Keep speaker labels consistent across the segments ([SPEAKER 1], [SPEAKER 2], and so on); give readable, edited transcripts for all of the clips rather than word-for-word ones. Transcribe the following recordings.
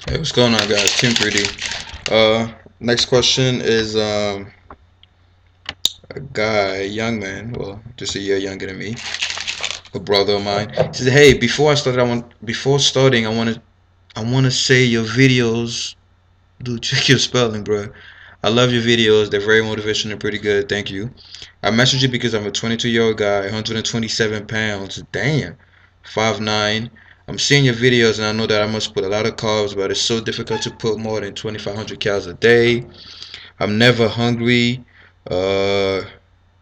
[SPEAKER 1] Hey, what's going on, guys? Team 3D. Next question is a guy, a young man, well, just a year younger than me, a brother of mine. He says, "Hey, before starting, I want to say your videos. Dude, check your spelling, bro. I love your videos. They're very motivational and pretty good. Thank you. I messaged you because I'm a 22-year-old guy, 127 pounds. Damn, 5'9". I'm seeing your videos and I know that I must put a lot of carbs, but it's so difficult to put more than 2,500 calories a day. I'm never hungry. Uh,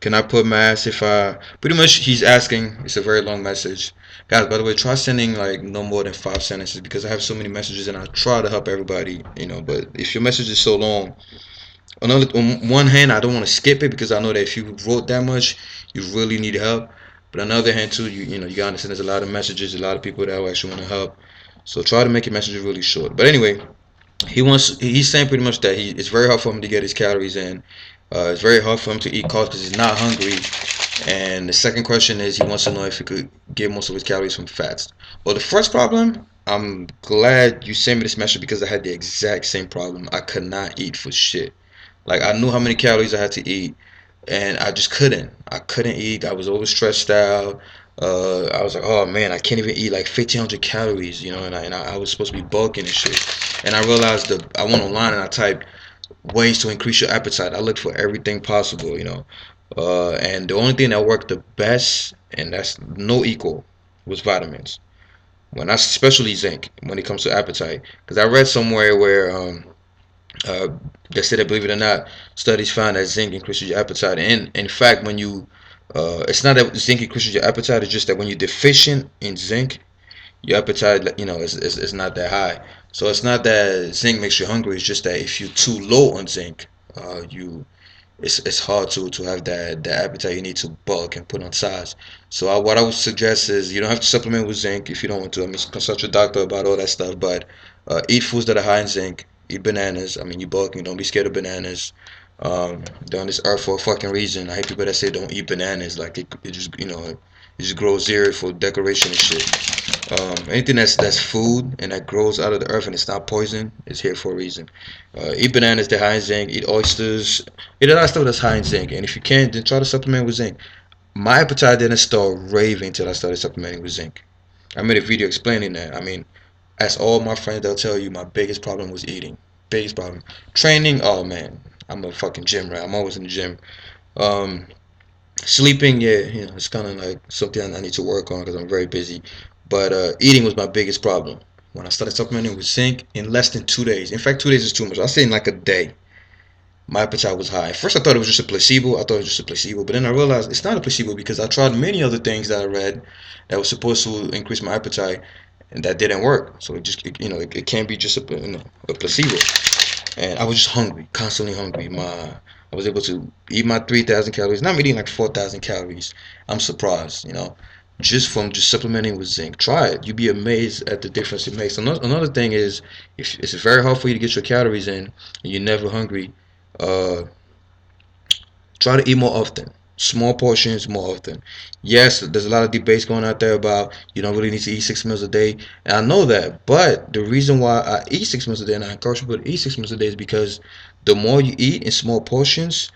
[SPEAKER 1] can I put mass if I pretty much he's asking, it's a very long message. Guys, by the way, try sending like no more than 5 sentences because I have so many messages and I try to help everybody, but if your message is so long, on one hand, I don't want to skip it because I know that if you wrote that much, you really need help. But on the other hand, too, you gotta understand there's a lot of messages, a lot of people that actually want to help. So try to make your messages really short. But anyway, he's saying pretty much that it's very hard for him to get his calories in. It's very hard for him to eat carbs because he's not hungry. And the second question is he wants to know if he could get most of his calories from fats. Well, the first problem, I'm glad you sent me this message because I had the exact same problem. I could not eat for shit. Like I knew how many calories I had to eat, and I just couldn't. I couldn't eat. I was always stressed out. I was like, oh man, I can't even eat like 1,500 calories, and I was supposed to be bulking and shit. And I realized I went online and I typed ways to increase your appetite. I looked for everything possible. And the only thing that worked the best, and that's no equal, was vitamins. Especially zinc, when it comes to appetite, because I read somewhere where uh, they said that, believe it or not, studies found that zinc increases your appetite. And in fact, it's not that zinc increases your appetite. It's just that when you're deficient in zinc, your appetite, is not that high. So it's not that zinc makes you hungry. It's just that if you're too low on zinc, you it's hard to have that appetite you need to bulk and put on size. So what I would suggest is you don't have to supplement with zinc if you don't want to. I mean, consult your doctor about all that stuff. But eat foods that are high in zinc. Eat bananas. I mean, you bulking. Don't be scared of bananas. They're on this earth for a fucking reason. I hate people that say don't eat bananas. Like it just it just grows here for decoration and shit. Anything that's food and that grows out of the earth and it's not poison is here for a reason. Eat bananas, they're high in zinc. Eat oysters. Eat a lot of stuff that's high in zinc. And if you can't, then try to supplement with zinc. My appetite didn't start raving until I started supplementing with zinc. I made a video explaining that. I mean, as all my friends, they'll tell you my biggest problem was eating. Biggest problem. Training, oh man, I'm a fucking gym rat. I'm always in the gym. Um, Sleeping, yeah, it's kind of like something I need to work on because I'm very busy. But eating was my biggest problem. When I started supplementing with zinc, in less than 2 days. In fact, 2 days is too much. I say in like a day, my appetite was high. At first, I thought it was just a placebo. I thought it was just a placebo, but then I realized it's not a placebo because I tried many other things that I read that was supposed to increase my appetite, and that didn't work. So it can't be just a placebo. And I was just hungry, constantly hungry. I was able to eat my 3,000 calories. Now I'm eating like 4,000 calories. I'm surprised, just from just supplementing with zinc. Try it. You'll be amazed at the difference it makes. Another thing is, if it's very hard for you to get your calories in and you're never hungry, uh, try to eat more often. Small portions more often. Yes, there's a lot of debates going out there about you don't really need to eat 6 meals a day. And I know that. But the reason why I eat 6 meals a day and I encourage people to eat 6 meals a day is because the more you eat in small portions,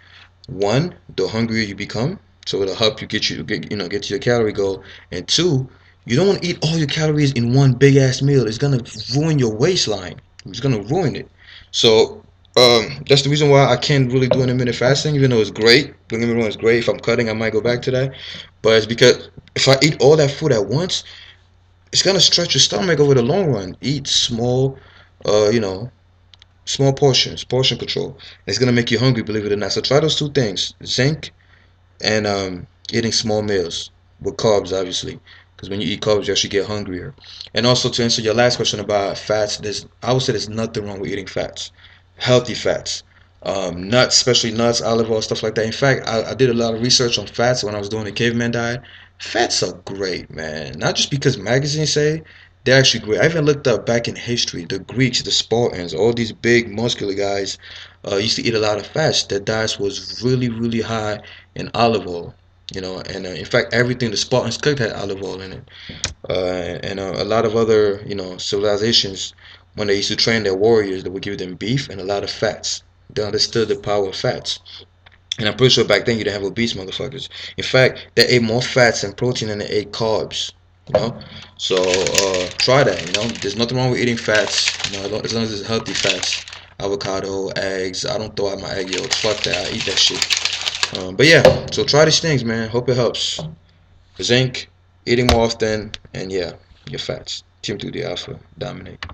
[SPEAKER 1] one, the hungrier you become. So it'll help you get to your calorie goal. And two, you don't want to eat all your calories in one big ass meal. It's gonna ruin your waistline. It's gonna ruin it. So that's the reason why I can't really do intermittent fasting, even though it's great. Don't get me wrong, it's great. If I'm cutting, I might go back to that. But it's because if I eat all that food at once, it's gonna stretch your stomach over the long run. Eat small, uh, you know, small portions, portion control. It's gonna make you hungry, believe it or not. So try those two things: zinc and eating small meals with carbs, obviously. Because when you eat carbs, you actually get hungrier. And also to answer your last question about fats, I would say there's nothing wrong with eating fats, healthy fats, nuts, especially nuts, olive oil, stuff like that. In fact, I did a lot of research on fats when I was doing the caveman diet. Fats are great, man. Not just because magazines say they're actually great. I even looked up back in history, the Greeks, the Spartans, all these big muscular guys used to eat a lot of fats. Their diets was really, really high in olive oil. And in fact, everything the Spartans cooked had olive oil in it. And a lot of other, civilizations When they used to train their warriors, they would give them beef and a lot of fats. They understood the power of fats. And I'm pretty sure back then you didn't have obese motherfuckers. In fact, they ate more fats and protein than they ate carbs. You know, so try that. You know, there's nothing wrong with eating fats. You know, as long as it's healthy fats, avocado, eggs. I don't throw out my egg yolks. Fuck that. I eat that shit. But yeah, so try these things, man. Hope it helps. Zinc, eating more often, and yeah, your fats. Team 2D Alpha, dominate.